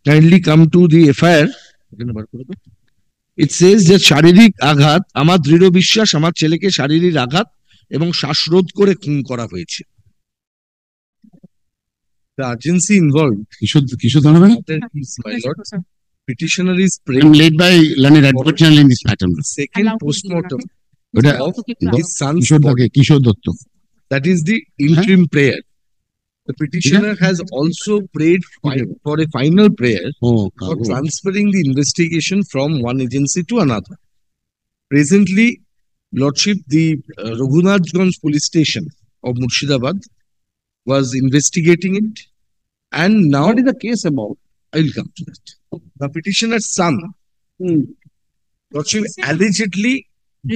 kindly come to the FIR. It says that শারীরিক আঘাত, আমার দৃঢ় বিশ্বাস আমার ছেলেকে শারীরিক আঘাত এবং শ্বাসরোধ করে খুন করা হয়েছে। The agency involved, my lord, petitioner is praying led by learned advocate general in this matter. second postmortem of his son's body. That is the interim prayer. The petitioner has also prayed for a final prayer for transferring the investigation from one agency to another. Presently, Lordship, the Raghunathganj police station of Murshidabad was investigating it, and now What is the case about? I will come to that. The petitioner's son, Lordship, allegedly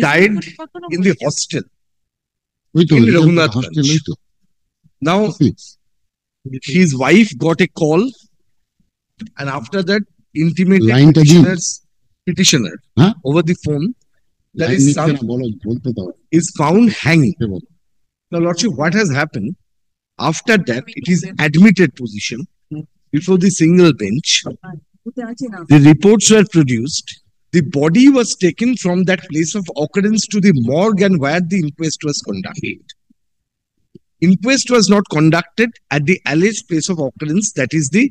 died in the hostel in Raghunathganj. Now, his wife got a call, and after that, intimated petitioner over the phone that his son is found hanging. Now, Lordship, what has happened? After that, it is admitted position before the single bench. The reports were produced. The body was taken from that place of occurrence to the morgue and where the inquest was conducted. Inquest was not conducted at the alleged place of occurrence, that is the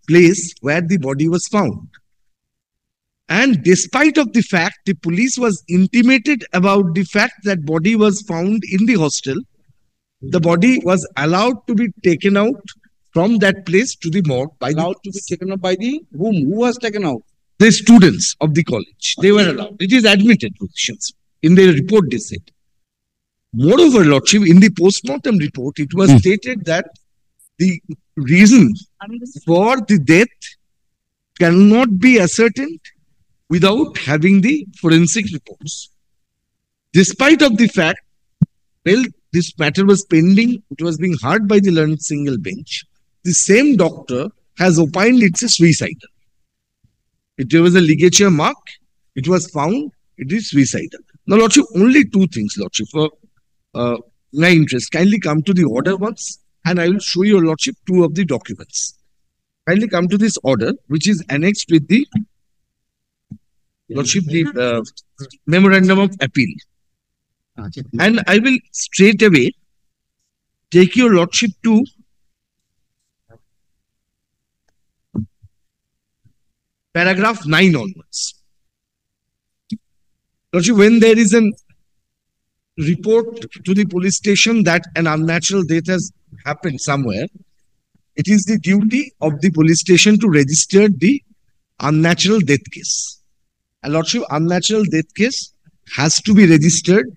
place where the body was found. And despite of the fact, the police was intimated about the fact that body was found in the hostel, the body was allowed to be taken out from that place to the morgue. Allowed to be taken out by the whom? Who was taken out? The students of the college. They were allowed. It is admitted positions. In their report, they said. Moreover, Lordship, in the postmortem report, it was stated that the reason for the death cannot be ascertained without having the forensic reports. Despite of the fact, well, this matter was pending, it was being heard by the learned single bench. The same doctor has opined it's a suicidal. If there was a ligature mark, it was found, it is suicidal. Now, Lordship, only two things, Lordship, for my interest. Kindly come to the order once, and I will show your Lordship two of the documents. Kindly come to this order, which is annexed with the Lordship, the memorandum of appeal. And I will straight away take your Lordship to paragraph 9 onwards. Lordship, when there is an report to the police station that an unnatural death has happened somewhere, it is the duty of the police station to register the unnatural death case. And Lordship, unnatural death case has to be registered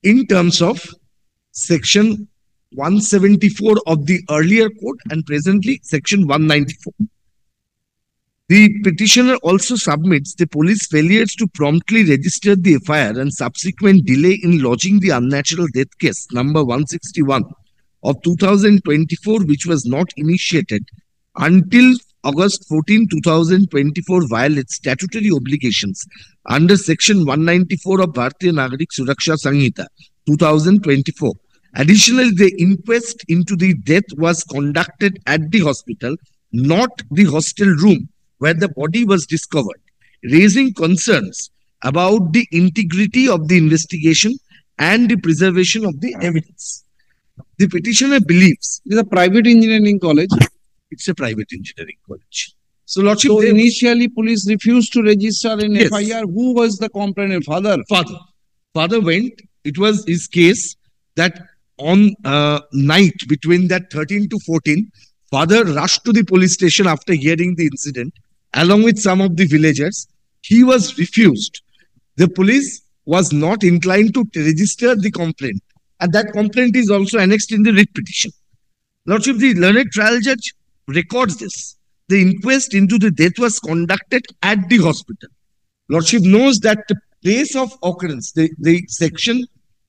in terms of section 174 of the earlier code and presently section 194. The petitioner also submits the police failures to promptly register the FIR and subsequent delay in lodging the unnatural death case number 161 of 2024, which was not initiated until August 14, 2024, violates statutory obligations under section 194 of Bharatiya Nagarik Suraksha Sanhita 2024. Additionally, the inquest into the death was conducted at the hospital, not the hostel room where the body was discovered, raising concerns about the integrity of the investigation and the preservation of the evidence. The petitioner believes It is a private engineering college. it's a private engineering college. So, Lordship, So initially police refused to register in Yes. FIR. Who was the complainant? Father. Father went. It was his case that on night between that 13 to 14, father rushed to the police station after hearing the incident along with some of the villagers. He was refused. The police was not inclined to register the complaint, and that complaint is also annexed in the writ petition. Lordship, the learned trial judge records this. The inquest into the death was conducted at the hospital. Lordship knows that the place of occurrence, the section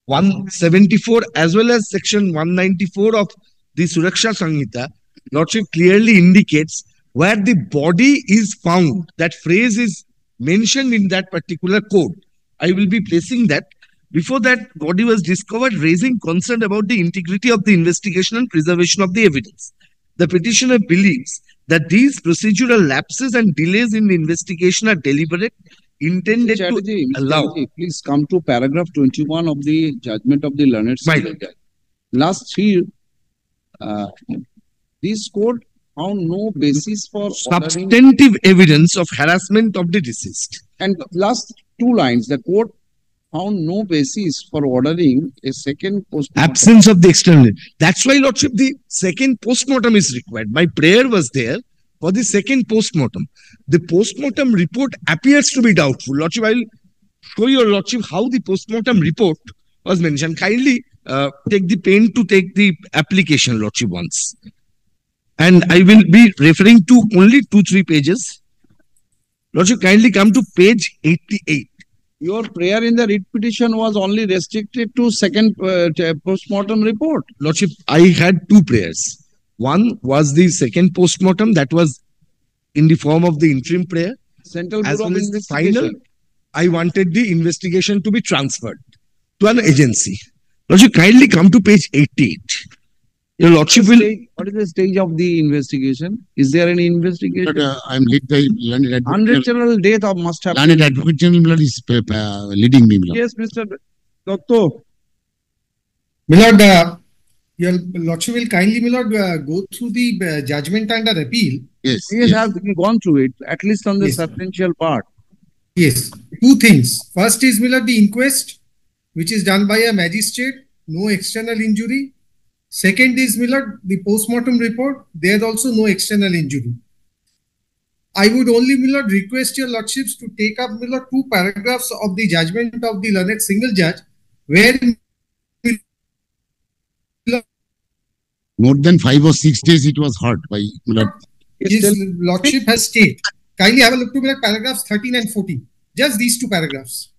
174 as well as section 194 of the Suraksha Sanhita, Lordship, clearly indicates where the body is found. That phrase is mentioned in that particular code. I will be placing that. Before that body was discovered, raising concern about the integrity of the investigation and preservation of the evidence. The petitioner believes that these procedural lapses and delays in the investigation are deliberate, intended to Chatterjee, Mr. allow. Chatterjee, please come to paragraph 21 of the judgment of the learned My single judge. Last three, this court found no basis for ordering, Substantive evidence of harassment of the deceased. and last two lines, the court found no basis for ordering a second postmortem. Absence of the external. That's why, Lordship, the second postmortem is required. My prayer was there for the second postmortem. The postmortem report appears to be doubtful. Lordship, I will show your Lordship how the postmortem report was mentioned. Kindly take the pen to take the application, Lordship, once. And I will be referring to only 2-3 pages. Lordship, kindly come to page 88. Your prayer in the writ petition was only restricted to second postmortem report. Lordship, I had two prayers. One was the second postmortem, that was in the form of the interim prayer. Central As Bureau of well as the final, Investigation. I wanted the investigation to be transferred to an agency. Lordship, kindly come to page 88. Your Lordship will. What is the stage of the investigation? Is there any investigation? But I'm lead by learned advocate. Unnatural death of must have. Learned advocate general Milord is leading me, Milord. Yes, Mr. Doctor. Milord, your Lordship will kindly, Milord, go through the judgment under appeal. Yes. Yes, I have gone through it, at least on the Yes. substantial part. Yes, two things. First is, Milord, the inquest, which is done by a magistrate, no external injury. Second is, Milord, the postmortem report, there is also no external injury. I would only, Milord, request your Lordships to take up, Milord, 2 paragraphs of the judgment of the learned single judge, where More than 5 or 6 days it was heard by Milord. his Lordship has stated. Kindly have a look to, Milord, paragraphs 13 and 14. Just these 2 paragraphs.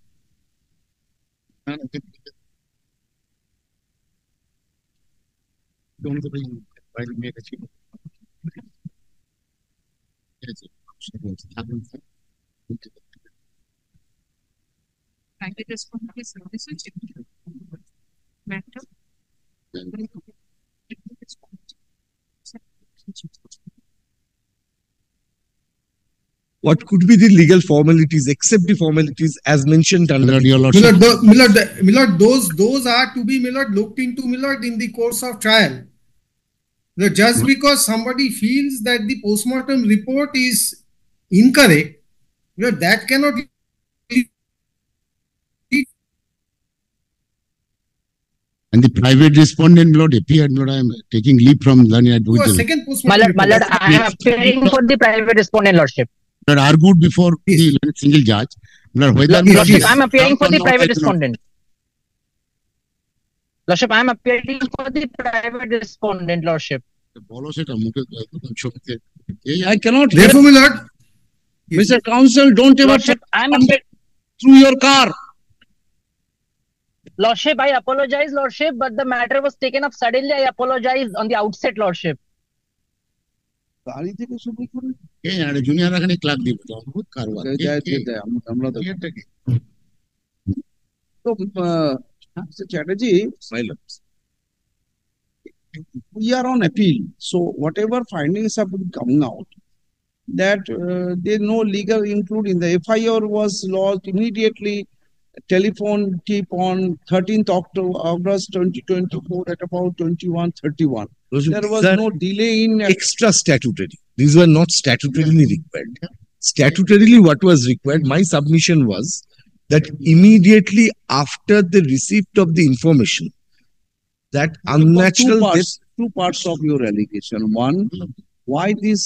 What could be the legal formalities except the formalities as mentioned under Milord, the. your Lordship. Milord, those are to be, Milord, looked into, Milord, in the course of trial. Milord, just because somebody feels that the postmortem report is incorrect, Milord, that cannot. And the private respondent, Milord, appeared. Milord, I am taking leave from learned advocate general. Second My postmortem lord, report. I am appearing for the private respondent, Lordship. Milord, argued before the learned single judge. Milord, whether Yes, Lordship, yes. I am appearing for the Not, I private do not. respondent. Lordship, I am appearing for the private respondent, Lordship. বলো সেটা মুখে শক্তিতে এই I cannot hear. Therefore, Milord, Mr. Counsel, don't ever Lordship, I am through your car. Lordship, I apologize, Lordship, but the matter was taken up suddenly. I apologize on the outset, Lordship. গাড়ি থেকে শুরু করে কে জানে junior এখানে club দিব তো অদ্ভুত কারবার আমরা তো এটা কি তো Mr. Chatterjee, My lord. we are on appeal. So whatever findings have been coming out, that there no legal include in the FIR was lodged immediately. Telephone tip on 13th October, August 2024 at about 21:31. There was no delay in Extra statutory. These were not statutorily required. Statutorily, what was required, my submission was that immediately after the receipt of the information, that unnatural death. two parts of your allegation. One, why this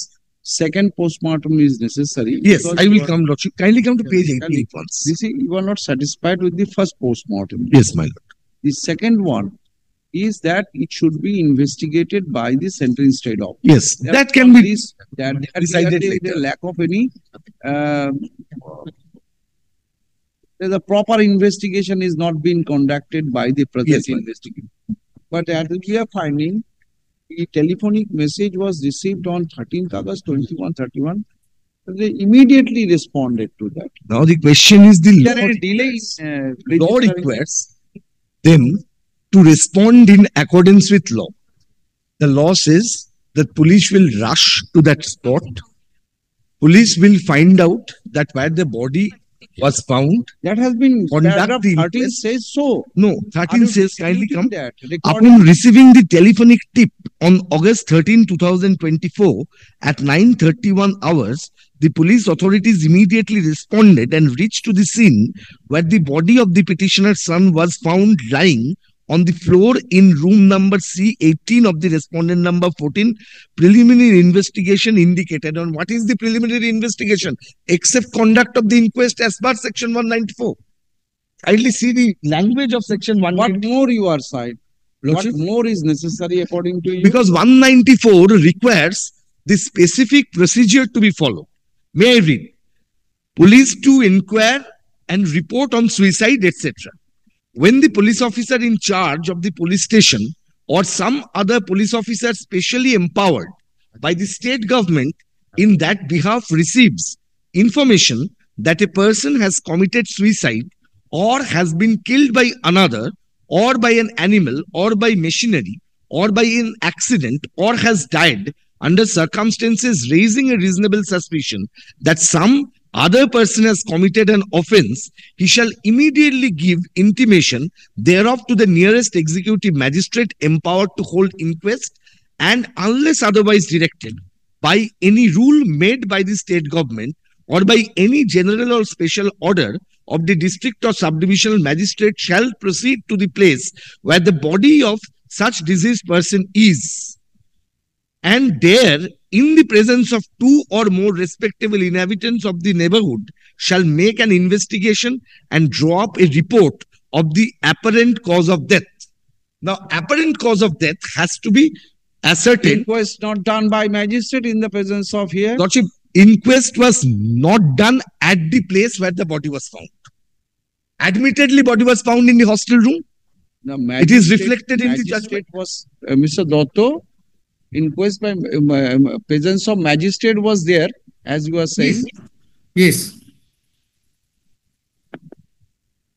second postmortem is necessary. Yes, because I will you are- come, Lordship. Kindly come to page Kindly. 88 once. You see, you are not satisfied with the first postmortem. Yes, my lord. The second one is that it should be investigated by the Central State Office. Yes, that can be That decided the later. lack of any the proper investigation is not being conducted by the present Yes, ma'am. investigator. But as we are finding, the telephonic message was received on 13th August 21:31. They immediately responded to that. Now the question is the Is there law, any delay in law registering? requires them to respond in accordance with law. The law says that police will rush to that spot. Police will find out that where the body was found. That has been Conduct paragraph the 13 inquest. says so. No, 13 Are you says kindly disputing come. that? Recording. Upon receiving the telephonic tip on August 13, 2024 at 9:31 hours, the police authorities immediately responded and reached to the scene where the body of the petitioner's son was found lying on the floor in room number C18 of the respondent number 14. Preliminary investigation indicated on what is the preliminary investigation except conduct of the inquest as per section 194. Kindly see the language of section What 194. more you are saying? What Lordship? more is necessary according to you? Because 194 requires the specific procedure to be followed. May I read? Police to inquire and report on suicide, etc. When the police officer in charge of the police station or some other police officer specially empowered by the state government in that behalf receives information that a person has committed suicide or has been killed by another or by an animal or by machinery or by an accident or has died under circumstances raising a reasonable suspicion that some other person has committed an offense, he shall immediately give intimation thereof to the nearest executive magistrate empowered to hold inquest, and unless otherwise directed by any rule made by the state government or by any general or special order of the district or subdivisional magistrate, shall proceed to the place where the body of such deceased person is, and there, in the presence of two or more respectable inhabitants of the neighborhood, shall make an investigation and draw up a report of the apparent cause of death. Now, apparent cause of death has to be ascertained. Inquest not done by magistrate in the presence of here. Lordship, inquest was not done at the place where the body was found. Admittedly, body was found in the hostel room. The It is reflected in the magistrate judgment. was Mr. Dotto. Inquest by presence of magistrate was there, as you are saying. Yes.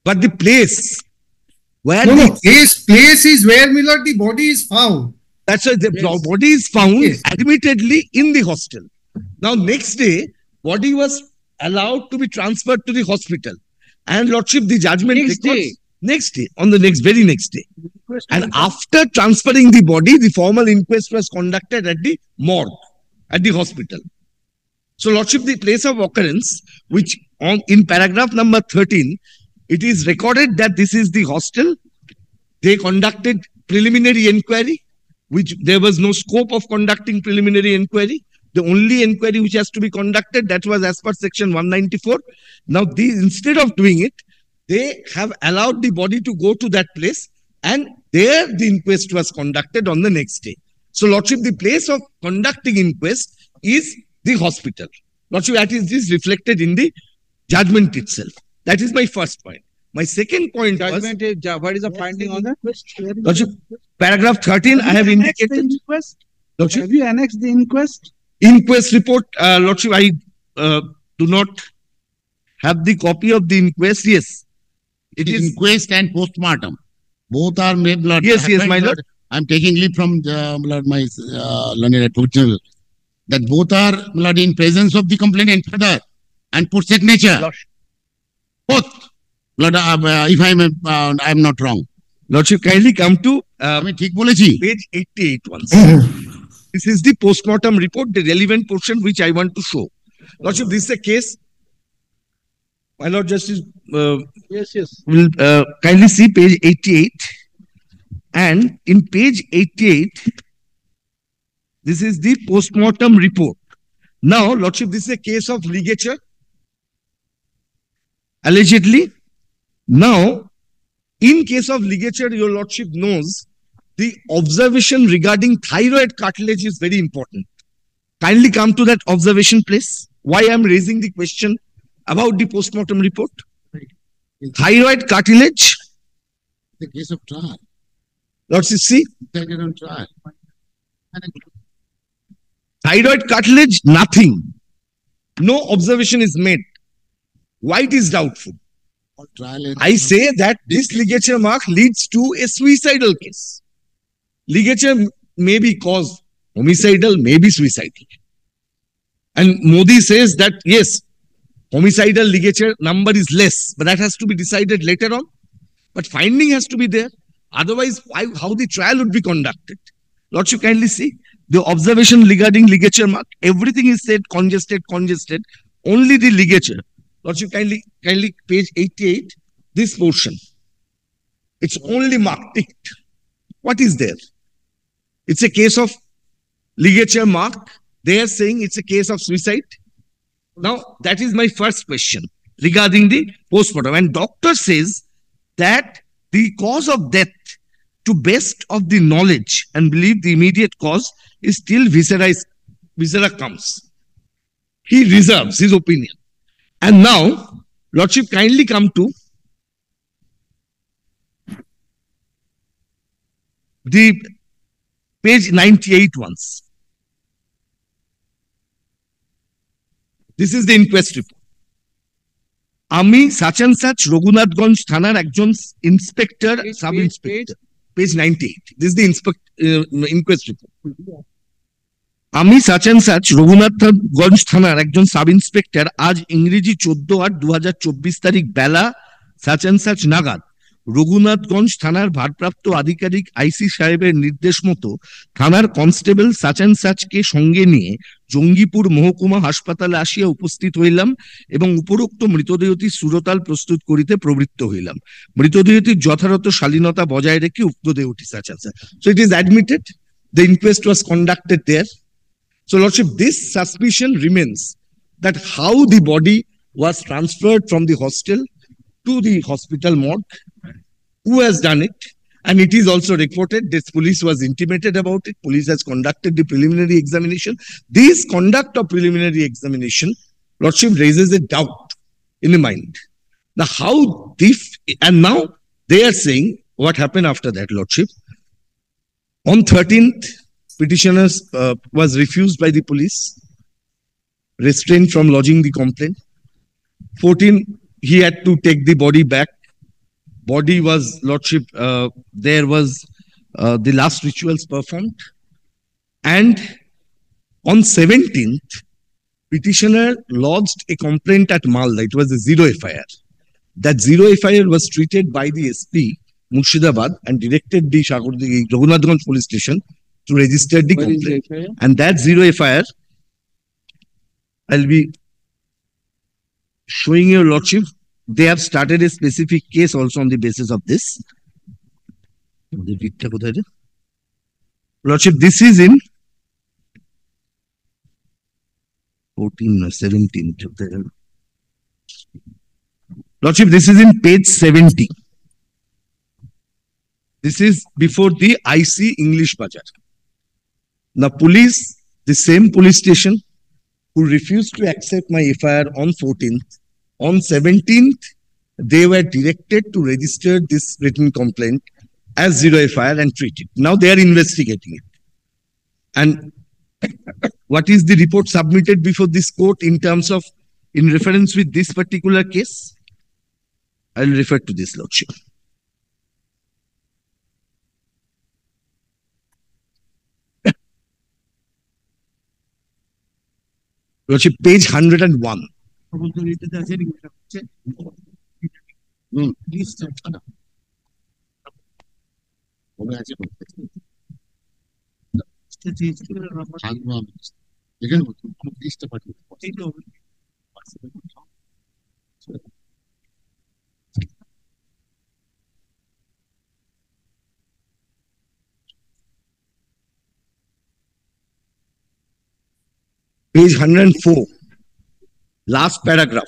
But the place where No, the, no. Place is where, Millard, the body is found. that's why the Yes. body is found Yes. admittedly in the hostel. Now, next day, body was allowed to be transferred to the hospital. And Lordship, the judgment Next records, day. next day, on the very next day. And after transferring the body, the formal inquest was conducted at the morgue, at the hospital. So, Lordship, the place of occurrence, which in paragraph number 13, it is recorded that this is the hostel. They conducted preliminary inquiry, which there was no scope of conducting preliminary inquiry. The only inquiry which has to be conducted, that was as per section 194. Now, instead of doing it, they have allowed the body to go to that place, and there the inquest was conducted on the next day. So, Lordship, the place of conducting inquest is the hospital. Lordship, that is reflected in the judgment itself. That is my first point. My second point was, Judgment is, what is the finding on that? Lordship, paragraph 13, I have indicated. Lordship, Have you annexed the inquest? inquest report, Lordship, I do not have the copy of the inquest. Yes, it is. Inquest and postmortem. Both are made, Lord. Yes, my lord. I'm taking leave from Lord, my learned advocate, that both are, Lord, in presence of the complainant father and put signature. Lordship. Both. Lord, if I'm not wrong. Lordship, kindly come to আমি ঠিক বলেছি? page 88 once. This is the postmortem report, the relevant portion which I want to show. Lordship, this is a case. My Lord Justice will kindly see page 88. And in page 88, this is the postmortem report. Now, Lordship, this is a case of ligature. Allegedly. Now, in case of ligature, your Lordship knows the observation regarding thyroid cartilage is very important. Kindly come to that observation place. Why I am raising the question about the postmortem report. Thyroid cartilage. The case of trial. Lordship, see. Taken on trial. Thyroid cartilage, nothing. No observation is made. Why it is doubtful? I say that this ligature mark leads to a suicidal case. Ligature may be caused homicidal, maybe suicidal. And Modi says that yes, homicidal ligature number is less, but that has to be decided later on. But finding has to be there. Otherwise, how the trial would be conducted? Lordship, kindly see the observation regarding ligature mark. Everything is said congested. Only the ligature. Lordship, kindly page 88. This portion. It's only marked ticked. What is there? It's a case of ligature mark. They are saying it's a case of suicide. Now, that is my first question regarding the postmortem. And doctor says that the cause of death, to best of the knowledge and believe the immediate cause, is still viscera comes. He reserves his opinion. And now, Lordship, kindly come to the page 98 once. This is the inquest report. আমি such and such Raghunathganj থানার একজন inspector sub inspector page 98 this is the inquest report আমি such and such Raghunathganj থানার একজন sub inspector আজ ইংরেজি 14/8/2024 তারিখ বেলা such and such নাগাদ রঘুনাথগঞ্জ থানার ভারপ্রাপ্ত আধিকারিক আইসি সাহেবের নির্দেশ মতো থানার কনস্টেবল সাচ অ্যান্ড সাচকে সঙ্গে নিয়ে জঙ্গিপুর মহকুমা হাসপাতালে আসিয়া উপস্থিত হইলাম এবং উপরোক্ত মৃতদেহটি সুরতাল প্রস্তুত করিতে প্রবৃত্ত হইলাম। মৃতদেহটির যথাযথ শালীনতা বজায় রেখে উক্ত দেহটি such and such. So it is admitted the inquest was conducted there. So Lordship, this suspicion remains that how the body was transferred from the hostel to the hospital morgue, who has done it, and it is also reported this police was intimated about it. Police has conducted the preliminary examination. This conduct of preliminary examination, Lordship, raises a doubt in the mind. Now, how this, and now they are saying what happened after that, Lordship. On 13th, petitioners was refused by the police, restrained from lodging the complaint. 14th, he had to take the body back. Body was, Lordship, there was the last rituals performed. And on 17th, petitioner lodged a complaint at Malda. It was a zero FIR. That zero FIR was treated by the SP, Murshidabad, and directed the Raghunathganj police station to register the complaint. And that zero FIR, I'll be showing your Lordship, they have started a specific case also on the basis of this. Lordship, this is in 14 or 17. Lordship, this is in page 70. This is before the IC English Bazaar. The police, the same police station, who refused to accept my FIR on 14th, on 17th, they were directed to register this written complaint as zero FIR and treat it. Now they are investigating it. And what is the report submitted before this court in terms of, in reference with this particular case? I will refer to this, Lordship. Lordship, page 101. Page 104, last paragraph.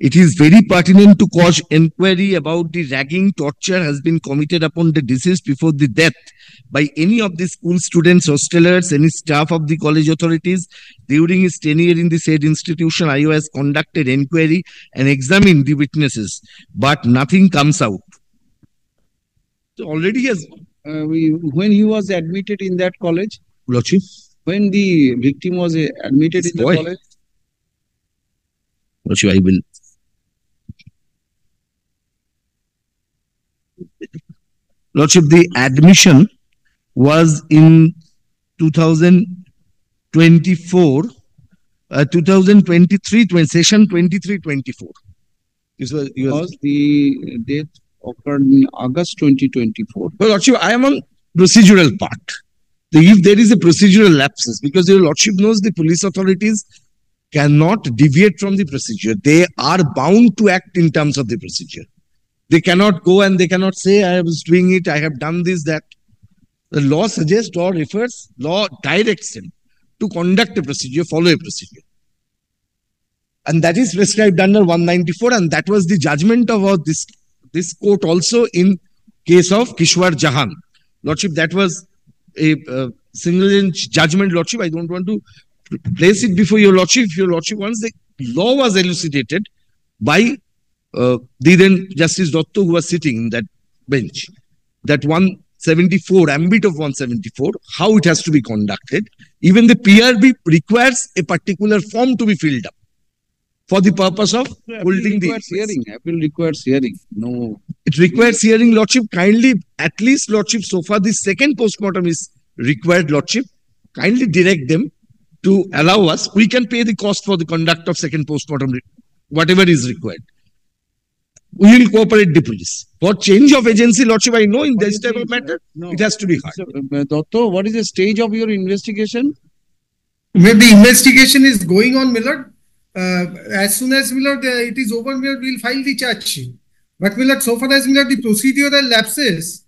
It is very pertinent to cause inquiry about the ragging torture has been committed upon the deceased before the death by any of the school students, hostelers, any staff of the college authorities during his tenure in the said institution. IO has conducted inquiry and examined the witnesses, but nothing comes out. So already has when he was admitted in that college, Lordship, when the victim was admitted in the college, Lordship, I will. Lordship, the admission was in 2024, 2023, session 23-24. Because the death occurred in August 2024. Well, Lordship, I am on procedural part. If there is a procedural lapses, because your Lordship knows the police authorities cannot deviate from the procedure. They are bound to act in terms of the procedure. They cannot go and they cannot say, I was doing it, I have done this, that. The law suggests or refers, law directs him to conduct a procedure, follow a procedure. And that is prescribed under 194, and that was the judgment of this court also in case of Kishwar Jahan. Lordship, that was a single inch judgment, Lordship. I don't want to place it before your Lordship. If your Lordship wants, the law was elucidated by the then Justice Dotto, who was sitting in that bench. That 174, ambit of 174, how it has to be conducted. Even the PRB requires a particular form to be filled up for the purpose of holding the hearing. Appeal requires hearing. No. It requires hearing, Lordship. Kindly, at least, Lordship, so far the second postmortem is required, Lordship. Kindly direct them to allow us. We can pay the cost for the conduct of second postmortem, whatever is required. We will cooperate the police. For change of agency, Lordship, I know in this type of matter, it has to be hard. Dotto, what is the stage of your investigation? Where the investigation is going on, Millard. As soon as, Millard, it is over, Millard, we will file the charge sheet. But, Millard, so far as, Millard, the procedural lapses,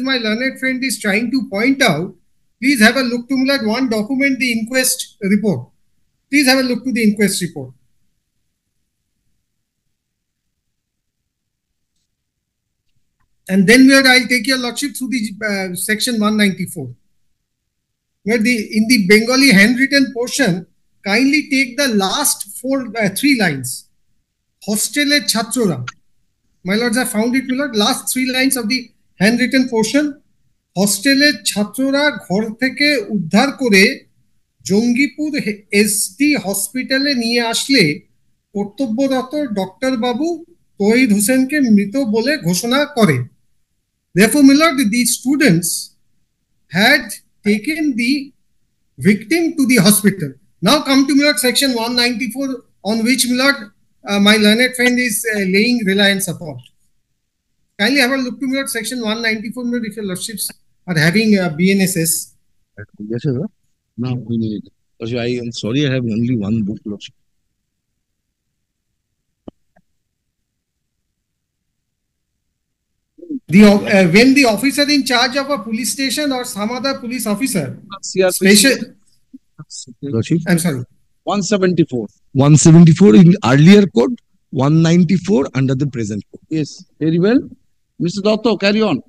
my learned friend is trying to point out, please have a look to, Millard, one document, the inquest report. Please have a look to the inquest report. And then, Millard, I'll take your Lordship through the section 194. Where in the Bengali handwritten portion, kindly take the last three lines. Hostele Chatrora. My lords, I found it, Millard. Last three lines of the handwritten portion. Hostele Chatrora ghor theke uddhar kore Jongipur SD hospitale niye ashle কর্তব্যরত doctor বাবু তৌহিদ হোসেনকে মৃত বলে ঘোষণা করে. Therefore, Millard, the students had taken the victim to the hospital. Now come to, Millard, section 194, on which, Millard, my learned friend is laying reliance upon. Kindly have a look to, Millard, section 194, Millard, if your Lordships are having BNSS. Yes, sir. Now we need. I am sorry, I have only one book, Lordship. When the officer in charge of a police station or some other police officer, I'm sorry, 174. 174 in earlier code, 194 under the present code. Yes, very well. Mr. Dotto, carry on.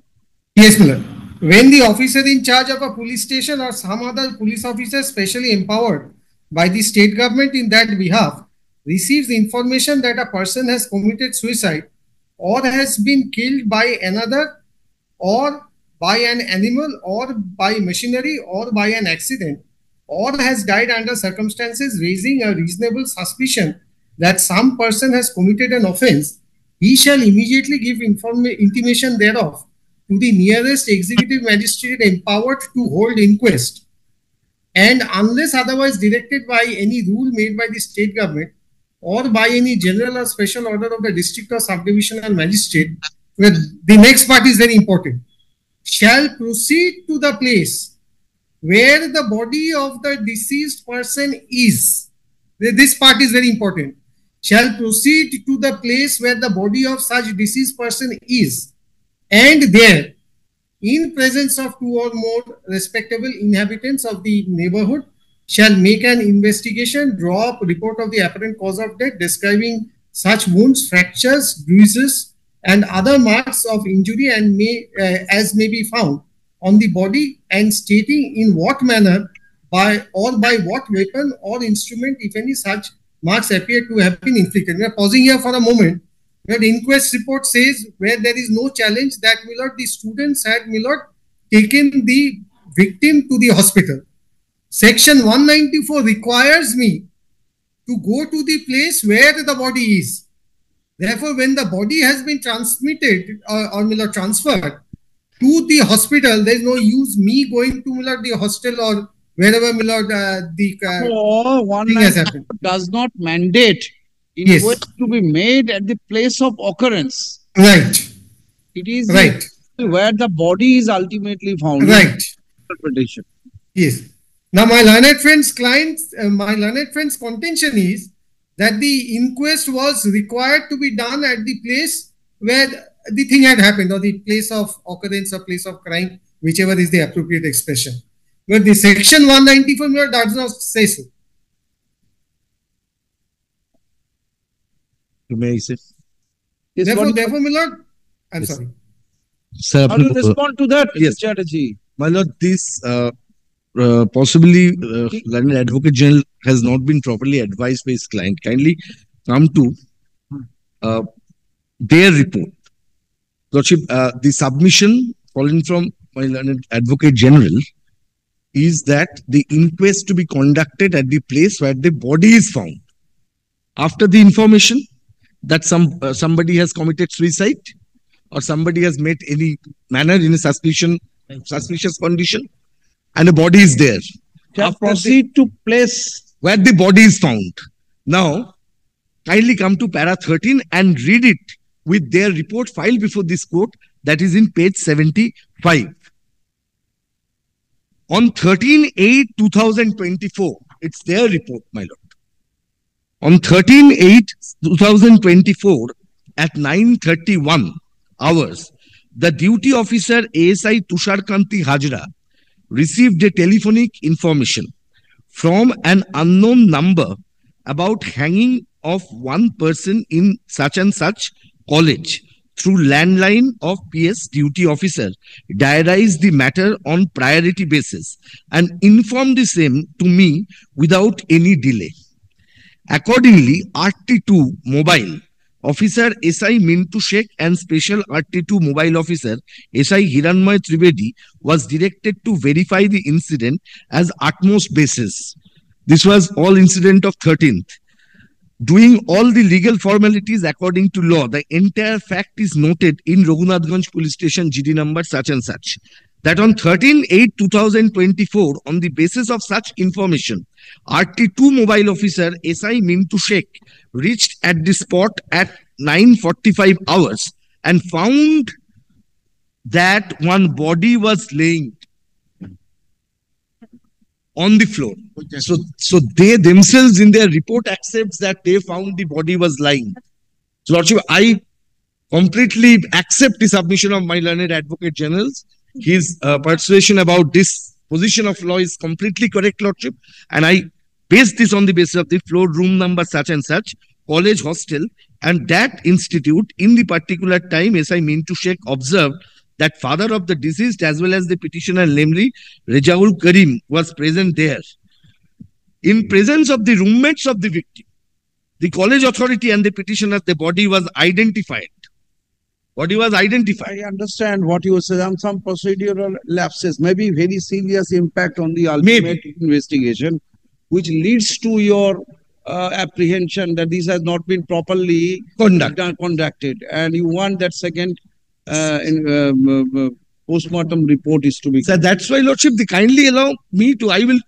Yes, Millard. When the officer in charge of a police station or some other police officer specially empowered by the state government in that behalf receives information that a person has committed suicide or has been killed by another, or by an animal, or by machinery, or by an accident, or has died under circumstances raising a reasonable suspicion that some person has committed an offense, he shall immediately give intimation thereof to the nearest executive magistrate empowered to hold inquest, and unless otherwise directed by any rule made by the state government, or by any general or special order of the district or subdivisional magistrate, where the next part is very important, shall proceed to the place where the body of the deceased person is. This part is very important. Shall proceed to the place where the body of such deceased person is, and there, in presence of two or more respectable inhabitants of the neighborhood, shall make an investigation, draw up a report of the apparent cause of death, describing such wounds, fractures, bruises, and other marks of injury, and as may be found on the body, and stating in what manner, by what weapon or instrument, if any such marks appear to have been inflicted. We are pausing here for a moment. Where the inquest report says, where there is no challenge, that, Millard, the students had, Millard, taken the victim to the hospital. Section 194 requires me to go to the place where the body is. Therefore, when the body has been transmitted or Millard transferred, to the hospital, there is no use me going to the hostel or wherever the So thing has happened. 194 does not mandate Yes. inquest to be made at the place of occurrence. Right. It is Right. where the body is ultimately found. Right. Interpretation. Yes. Now, my learned friend's contention is that the inquest was required to be done at the place where the thing had happened, or the place of occurrence or place of crime, whichever is the appropriate expression. But the section 194 does not say so. May I say? Therefore, my lord, I'm Yes. sorry. Sir, How do you respond to that, Yes. strategy? my lord, this possibly London Advocate General has not been properly advised by his client. Kindly come to their report. Lordship, the submission fallen from my London Advocate General is that the inquest to be conducted at the place where the body is found. After the information that somebody has committed suicide or somebody has met any manner in a suspicious condition, and a body is there. Shall proceed to place Where the body is found. Now, kindly come to para 13 and read it with their report filed before this court, that is in page 75. On 13/8/2024, it's their report, my lord. On 13/8/2024 at 9:31 hours, the duty officer ASI Tusharkanti Hajra received a telephonic information from an unknown number about hanging of one person in such and such college. Through landline of PS duty officer, diarized the matter on priority basis and informed the same to me without any delay. Accordingly, RT2 mobile officer SI Mintu Sheikh and special RT2 mobile officer SI Hiranmoy Trivedi was directed to verify the incident as utmost basis. This was all incident of 13th. Doing all the legal formalities according to law, the entire fact is noted in Raghunathganj police station GD number such and such. That on 13/8/2024, on the basis of such information, RT2 mobile officer SI Mintu Sheikh reached at the spot at 9:45 hours and found that one body was laying on the floor. So they themselves in their report accepts that they found the body was lying. So Lordship, I completely accept the submission of my learned Advocate General's. His persuasion about this position of law is completely correct, Lordship, and I base this on the basis of the floor room number such and such, college hostel, and that institute in the particular time, as I mean to Sheikh, observed that father of the deceased as well as the petitioner, namely Rejaul Karim, was present there. In presence of the roommates of the victim, the college authority and the petitioner, the body was identified. Body was identified. I understand what you say. Some procedural lapses, maybe very serious impact on the ultimate investigation, which leads to your apprehension that this has not been properly conducted, and you want that second postmortem report is to be. So that's why, Lordship, they kindly allow me to. I will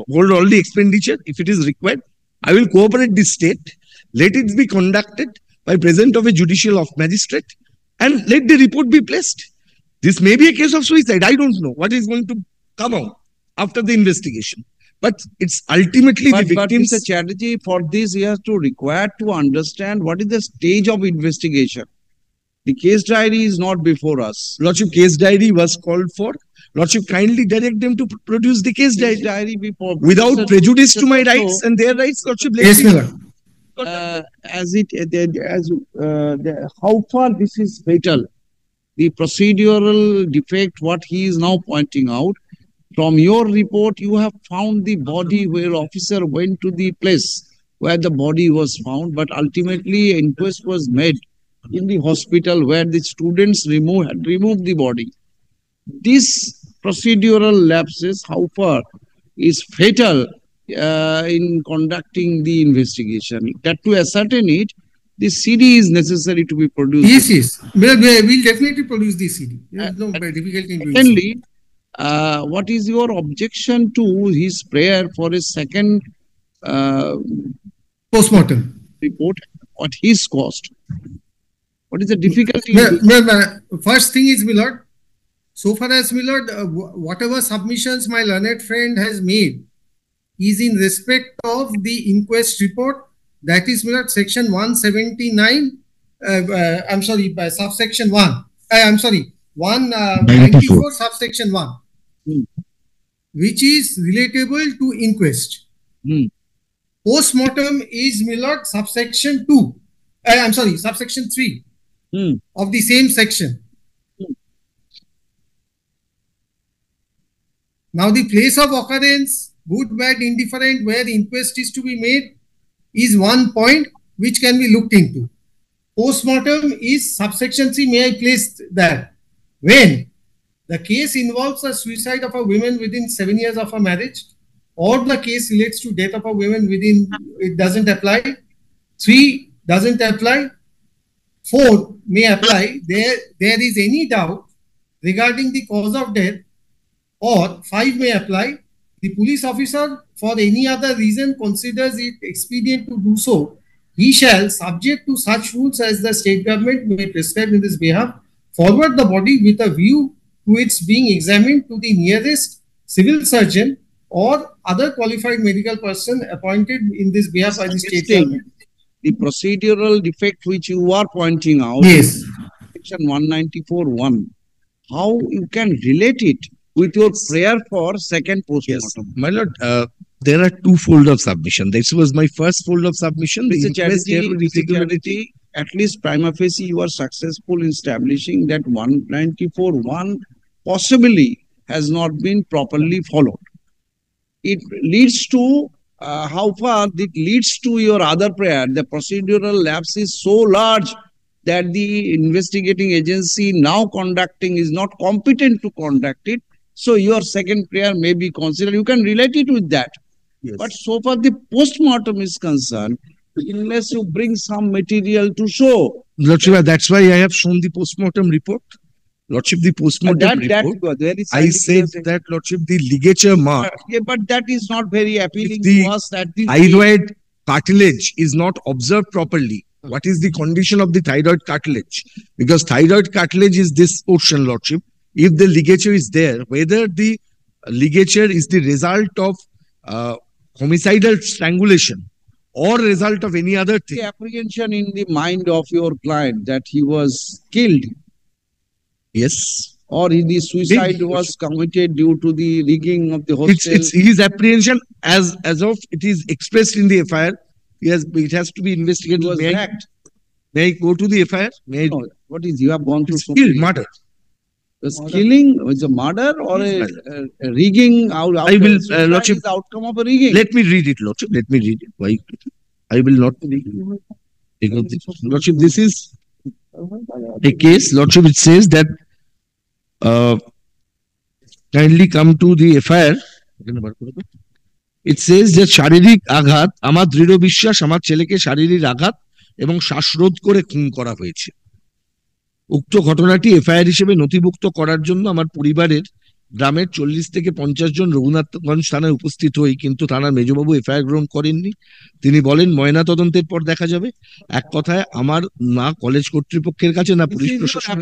hold all the expenditure if it is required. I will cooperate the state. Let it be conducted by present of a judicial magistrate, and let the report be placed. This may be a case of suicide. I don't know what is going to come out after the investigation. But it's ultimately the victim's... But Mr. Chatterjee, for this, he has to require to understand what is the stage of investigation. The case diary is not before us. Lordship, case diary was called for. Lordship, kindly direct them to produce the case diary before, without prejudice to my rights and their rights. Lordship, yes, how far this is fatal? The procedural defect, what he is now pointing out. From your report, you have found the body where officer went to the place where the body was found, but ultimately inquest was made in the hospital where the students removed the body. This procedural lapses, how far is fatal in conducting the investigation? That to ascertain it, the CD is necessary to be produced. Yes. We'll definitely produce the CD. There's no difficulty in doing so. Secondly, what is your objection to his prayer for a second Postmortem. report at his cost? What is the difficulty? First thing is, my lord, so far as, my lord, whatever submissions my learned friend has made is in respect of the inquest report. That is, my lord, section 179. I'm sorry, by subsection 1. I'm sorry, 194 subsection 1, which is relatable to inquest. Postmortem is, my lord, subsection 2. I'm sorry, subsection 3 of the same section. Now, the place of occurrence, good, bad, indifferent, where the inquest is to be made, is one point which can be looked into. Postmortem is subsection 3. May I place that? When the case involves a suicide of a woman within 7 years of a marriage, or the case relates to death of a woman within, it doesn't apply. 3 doesn't apply. 4 may apply. There is any doubt regarding the cause of death, or 5 may apply. The police officer, for any other reason, considers it expedient to do so, he shall, subject to such rules as the state government may prescribe in this behalf, forward the body with a view to its being examined to the nearest civil surgeon or other qualified medical person appointed in this behalf by the state government. The procedural defect which you are pointing out, yes, section 194(1), how you can relate it with your prayer for second postmortem? Yes. My lord, there are two fold of submission. This was my first fold of submission. Mr. Chatterjee, at least prima facie you are successful in establishing that 194(1) possibly has not been properly followed. It leads to how far it leads to your other prayer. The procedural lapse is so large that the investigating agency now conducting is not competent to conduct it. So your second prayer may be considered. You can relate it with that. Yes. But so far the postmortem is concerned, unless you bring some material to show. Lordship, that's why I have shown the postmortem report. Lordship, the postmortem report. I said that, Lordship, the ligature mark. But that is not very appealing to us. That the thyroid cartilage is not observed properly. What is the condition of the thyroid cartilage? Because thyroid cartilage is this portion, Lordship. If the ligature is there, whether the ligature is the result of homicidal strangulation or result of any other thing. The apprehension in the mind of your client that he was killed. Yes. Or the suicide was committed due to the rigging of the hostel. It's his apprehension as of it is expressed in the FIR. It has to be investigated. May I go to the FIR? No, what is you have gone to killed, murder. Was killing was a murder or a rigging? I will, Lordship, the outcome of a rigging. Let me read it, Lordship. Let me read it. Why? I will not read it. Lordship, this is a case. Lordship, it says that kindly come to the FIR. It says that শারীরিক আঘাত আমার দৃঢ় বিশ্বাস আমার ছেলেকে শারীরিক আঘাত এবং শ্বাসরোধ করে খুন করা হয়েছে। উক্ত ঘটনাটি এফআইআর হিসেবে নথিভুক্ত করার জন্য আমার পরিবারের গ্রামের 40 থেকে 50 জন রঘুনাথগঞ্জ থানায় উপস্থিত হই, কিন্তু থানার মেজবাবু এফআইআর গ্রহণ করেননি। তিনি বলেন ময়না তদন্তের পর দেখা যাবে। এক কথায় আমার না কলেজ কর্তৃপক্ষের কাছে না পুলিশ প্রশাসন।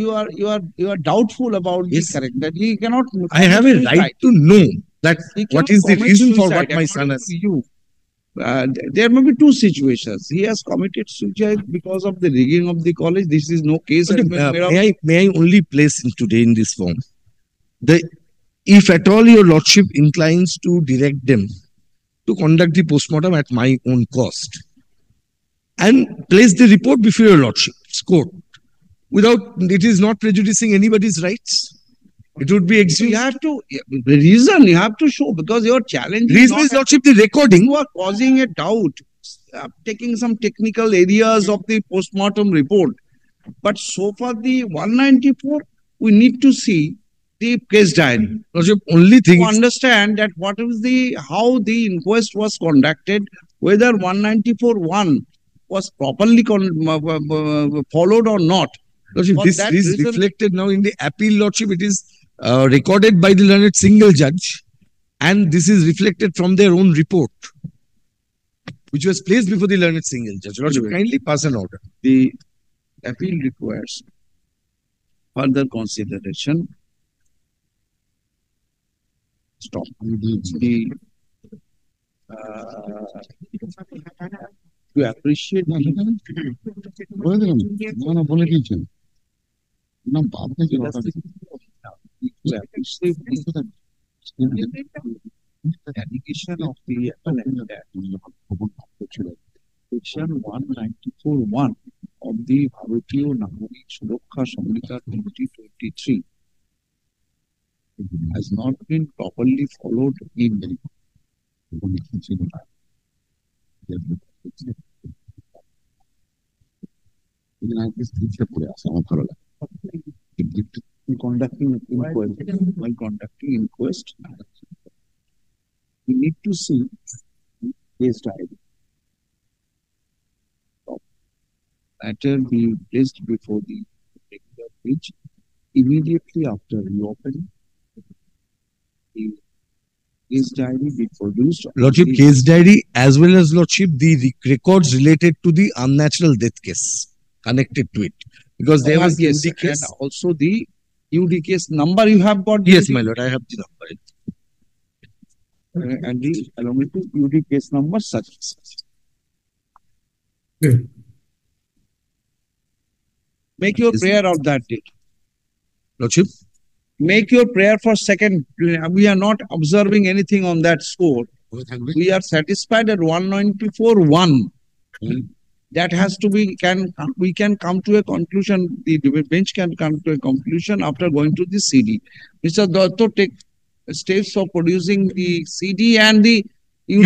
You are doubtful about this, correct? That he cannot. I have a right to know that what is the reason for what my son has. There may be two situations. He has committed suicide because of the rigging of the college. This is no case. May I only place today in this form? If at all your lordship inclines to direct them to conduct the postmortem at my own cost and place the report before your lordship's court without it is not prejudicing anybody's rights. It would be you have to the reason you have to show, because your challenge reason is lordship the recording. You are causing a doubt, taking some technical areas of the postmortem report. But so far the 194, we need to see the case diary. Lordship, only thing to understand that how the inquest was conducted, whether 194(1) was properly followed or not. Lordship, For this that is reason- reflected now in the appeal, Lordship. It is recorded by the learned single judge, and this is reflected from their own report, which was placed before the learned single judge. Lordship, kindly pass an order. The appeal requires further consideration. Stop. The to appreciate বলে দিলাম না বলে দিয়েছেন না বাদ থেকে to appreciate the allegation of the appellant that section 194(1) of the Bharatiya Nagarik Suraksha Samhita 2023 has not been properly followed in পড়ে আসে আমার ভালো লাগে conducting inquest. While conducting inquest, we need to see case diary. Matter be placed before the regular bench immediately after reopening. The case diary be produced. Lordship, case diary as well as Lordship, the records related to the unnatural death case connected to it. Because there was the yes, UD case. and also the UD case number you have got. Yes, my lord, I have the number. And the along with the UD case number such. Good. Make your Is- prayer of that date. Lordship, Make your prayer for second. We are not observing anything on that score. হয়ে থাকবে We are satisfied at 194(1). That has to be, we can come to a conclusion, the bench can come to a conclusion after going to the CD. Mr. Dato take steps of producing the CD and the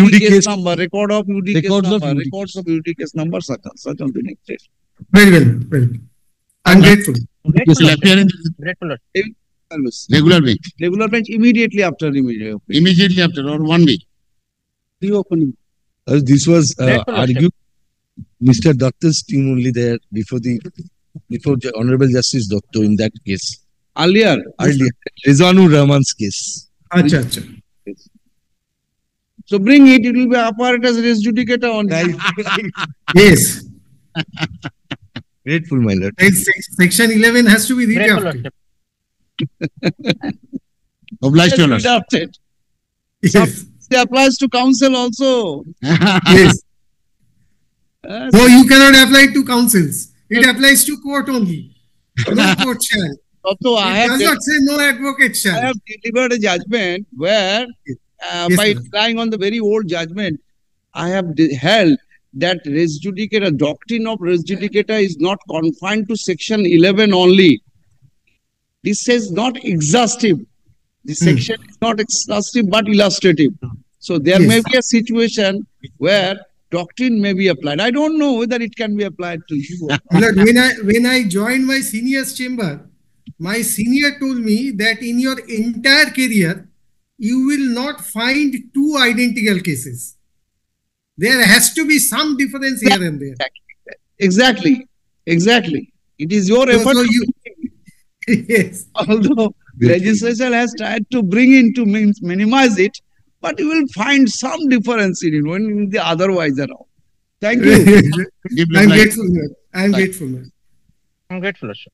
UD case number, record of UD case Records of number, UD records of UD case number, such on the next day. Very well. Very well. I'm grateful. This will appear in Grateful, Lord. Always. regular bench Regular bench immediately after immediate. immediately after or 1 week. Reopening. this was Grateful, Lordship. argued. Mr. Datta's team only there before Honorable Justice Datta in that case. Earlier, Earlier, Rizwanur Rahman's case. Acha, acha. so bring it, it will be apart as res judicata on. Yes. Grateful, my lord. Section 11 has to be Grateful, redrafted. Lordship. Obliged to your lordship. Adopted. Yes. It applies to council also. Yes. No, you cannot apply it to councils. It applies to court only. No court shall. Also, I It have, does not say no advocate I shall. have delivered a judgment where, Yes, by sir. relying on the very old judgment, I have held that res judicata, doctrine of res judicata is not confined to section 11 only. This is not exhaustive. The section is not exhaustive but illustrative. So there may Yes. be a situation where doctrine may be applied. I don't know whether it can be applied to you. Lord, when I joined my senior's chamber, my senior told me that in your entire career, you will not find two identical cases. There has to be some difference here and there. Exactly. Exactly. It is your So- effort. so you- Yes. Although legislation has tried to bring in to minimize it, but you will find some difference in it when in the otherwise around. Thank you. Deeply I'm obliged. grateful. Lord. I'm grateful. Lord. I'm grateful, Lordship.